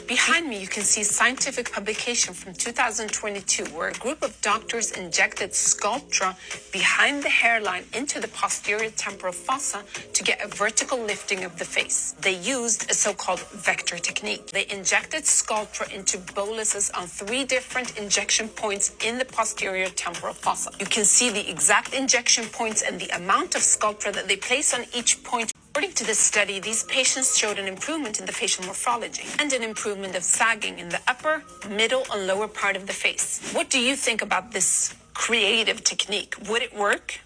Behind me, you can see a scientific publication from 2022 where a group of doctors injected Sculptra behind the hairline into the posterior temporal fossa to get a vertical lifting of the face. They used a so-called vector technique. They injected Sculptra into boluses on 3 different injection points in the posterior temporal fossa. You can see the exact injection points and the amount of Sculptra that they place on each point. According to this study, these patients showed an improvement in the facial morphology and an improvement of sagging in the upper, middle, and lower part of the face. What do you think about this creative technique? Would it work?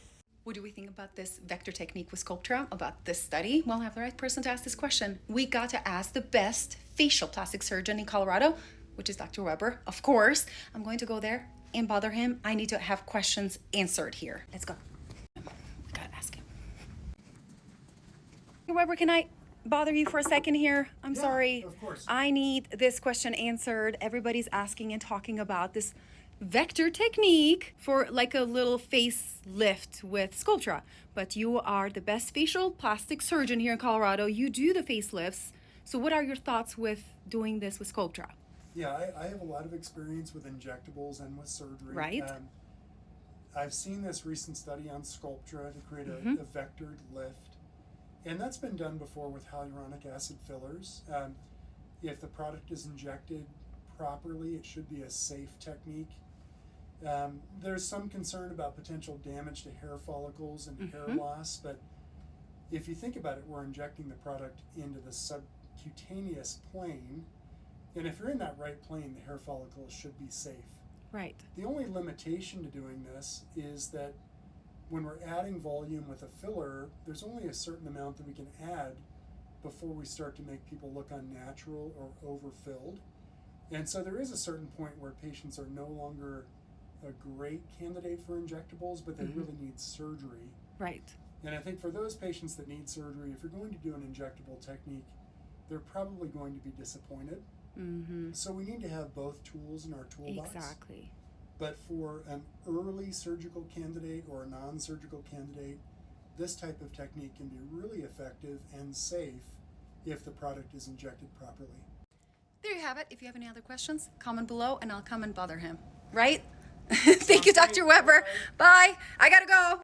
What do we think about this vector technique with Sculptra, about this study? Well, I have the right person to ask this question. We got to ask the best facial plastic surgeon in Colorado, which is Dr. Weber. Of course, I'm going to go there and bother him. I need to have questions answered here. Let's go. I gotta ask him. Dr. Weber, can I bother you for a second here? I'm sorry. Of course. I need this question answered. Everybody's asking and talking about this vector technique for like a little face lift with Sculptra. But you are the best facial plastic surgeon here in Colorado. You do the facelifts. So what are your thoughts with doing this with Sculptra? Yeah, I have a lot of experience with injectables and with surgery. Right. I've seen this recent study on Sculptra to create a vectored lift. And that's been done before with hyaluronic acid fillers. If the product is injected properly, it should be a safe technique. There's some concern about potential damage to hair follicles and hair loss, but if you think about it, we're injecting the product into the subcutaneous plane, and if you're in that right plane, the hair follicles should be safe. Right. The only limitation to doing this is that when we're adding volume with a filler, there's only a certain amount that we can add before we start to make people look unnatural or overfilled. And so there is a certain point where patients are no longer a great candidate for injectables, but they really need surgery. Right. And I think for those patients that need surgery, if you're going to do an injectable technique, they're probably going to be disappointed. So we need to have both tools in our toolbox. Exactly. But for an early surgical candidate or a non-surgical candidate, this type of technique can be really effective and safe if the product is injected properly. There you have it. If you have any other questions, comment below and I'll come and bother him. Right? Thank you, Dr. Weber. Bye. I gotta go.